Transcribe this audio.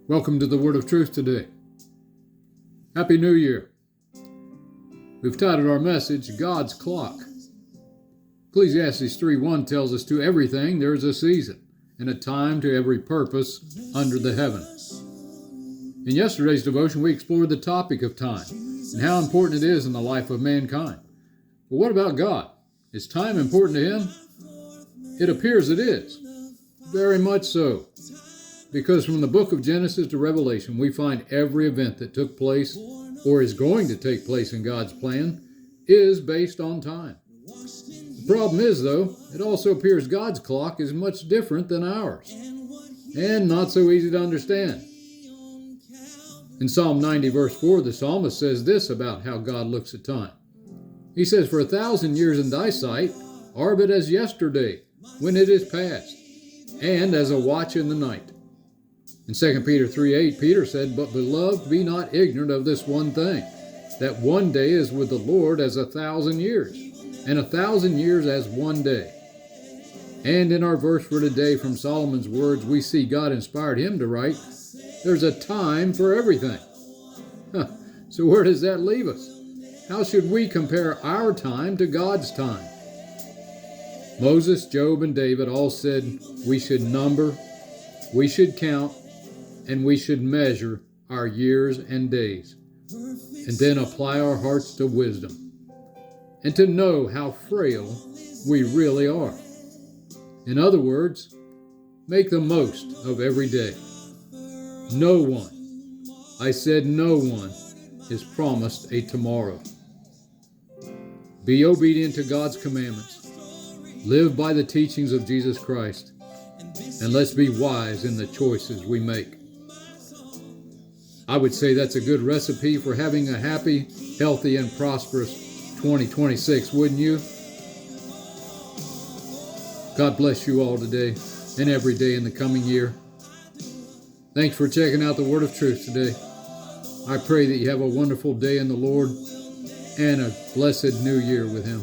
Welcome to the Word of Truth today. Happy New Year. We've titled our message, God's Clock. Ecclesiastes 3:1 tells us to everything there is a season and a time to every purpose under the heaven. In yesterday's devotion, we explored the topic of time and how important it is in the life of mankind. But what about God? Is time important to Him? It appears it is. Very much so. Because from the book of Genesis to Revelation, we find every event that took place or is going to take place in God's plan is based on time. The problem is, though, it also appears God's clock is much different than ours and not so easy to understand. In Psalm 90, verse 4, the psalmist says this about how God looks at time. He says, "For 1,000 years in thy sight are but as yesterday, when it is past, and as a watch in the night." In 2 Peter 3:8, Peter said, "But beloved, be not ignorant of this one thing, that one day is with the Lord as 1,000 years, and 1,000 years as one day." And in our verse for today from Solomon's words, we see God inspired him to write, "There's a time for everything." So where does that leave us? How should we compare our time to God's time? Moses, Job, and David all said we should number, we should count, and we should measure our years and days, and then apply our hearts to wisdom, and to know how frail we really are. In other words, make the most of every day. No one, I said no one, is promised a tomorrow. Be obedient to God's commandments. Live by the teachings of Jesus Christ, and let's be wise in the choices we make. I would say that's a good recipe for having a happy, healthy, and prosperous 2026, wouldn't you? God bless you all today and every day in the coming year. Thanks for checking out the Word of Truth today. I pray that you have a wonderful day in the Lord and a blessed new year with Him.